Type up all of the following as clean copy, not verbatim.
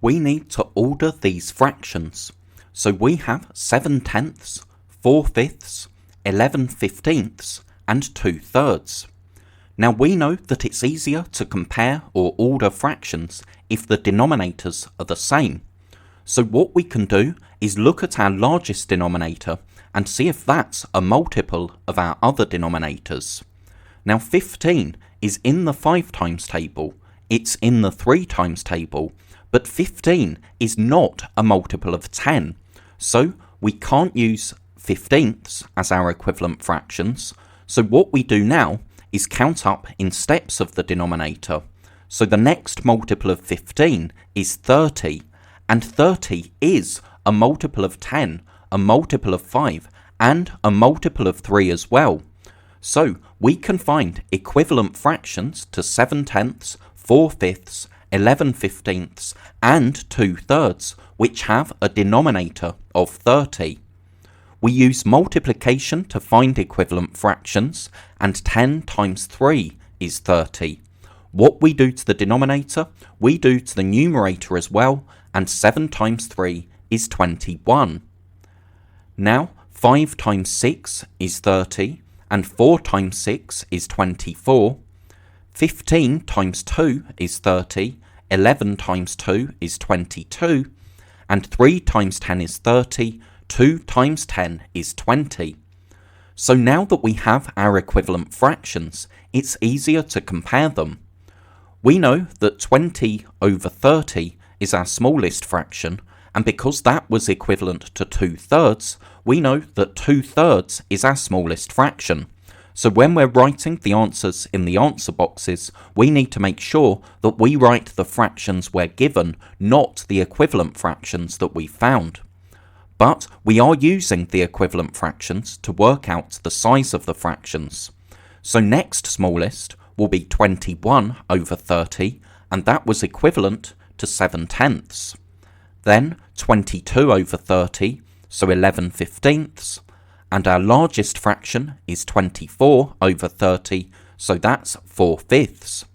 we need to order these fractions. So we have 7/10, 4/5, 11/15, and 2/3. Now we know that it's easier to compare or order fractions if the denominators are the same. So what we can do is look at our largest denominator and see if that's a multiple of our other denominators. Now 15 is in the 5 times table, it's in the 3 times table, but 15 is not a multiple of 10, so we can't use 15ths as our equivalent fractions. So what we do now is count up in steps of the denominator. So the next multiple of 15 is 30, and 30 is a multiple of 10, a multiple of 5, and a multiple of 3 as well. So we can find equivalent fractions to 7/10, 4/5, 11/15, and 2/3, which have a denominator of 30. We use multiplication to find equivalent fractions, and 10 times 3 is 30. What we do to the denominator, we do to the numerator as well, and 7 times 3 is 21. Now 5 times 6 is 30, and 4 times 6 is 24. 15 times 2 is 30, 11 times 2 is 22, and 3 times 10 is 30, 2 times 10 is 20. So now that we have our equivalent fractions, it's easier to compare them. We know that 20 over 30 is our smallest fraction, and because that was equivalent to 2/3, we know that 2/3 is our smallest fraction. So when we're writing the answers in the answer boxes, we need to make sure that we write the fractions we're given, not the equivalent fractions that we found. But we are using the equivalent fractions to work out the size of the fractions. So next smallest will be 21 over 30, and that was equivalent to 7/10. Then 22 over 30, so 11/15, and our largest fraction is 24 over 30, so that's 4/5.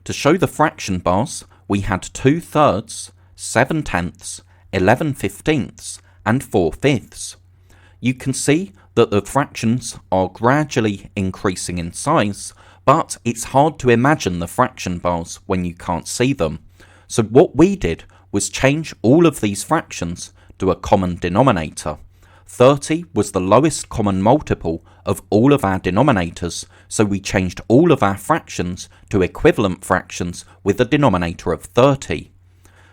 To show the fraction bars, we had 2/3, 7/10, 11/15, and 4/5. You can see that the fractions are gradually increasing in size, but it's hard to imagine the fraction bars when you can't see them. So what we did was change all of these fractions to a common denominator. 30 was the lowest common multiple of all of our denominators, so we changed all of our fractions to equivalent fractions with a denominator of 30.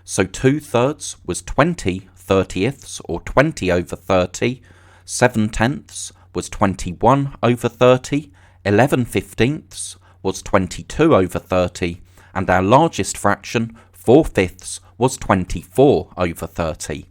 So 2/3 was 20 30ths, or 20 over 30, 7/10 was 21 over 30, 11/15 was 22 over 30, and our largest fraction, 4/5, was 24 over 30.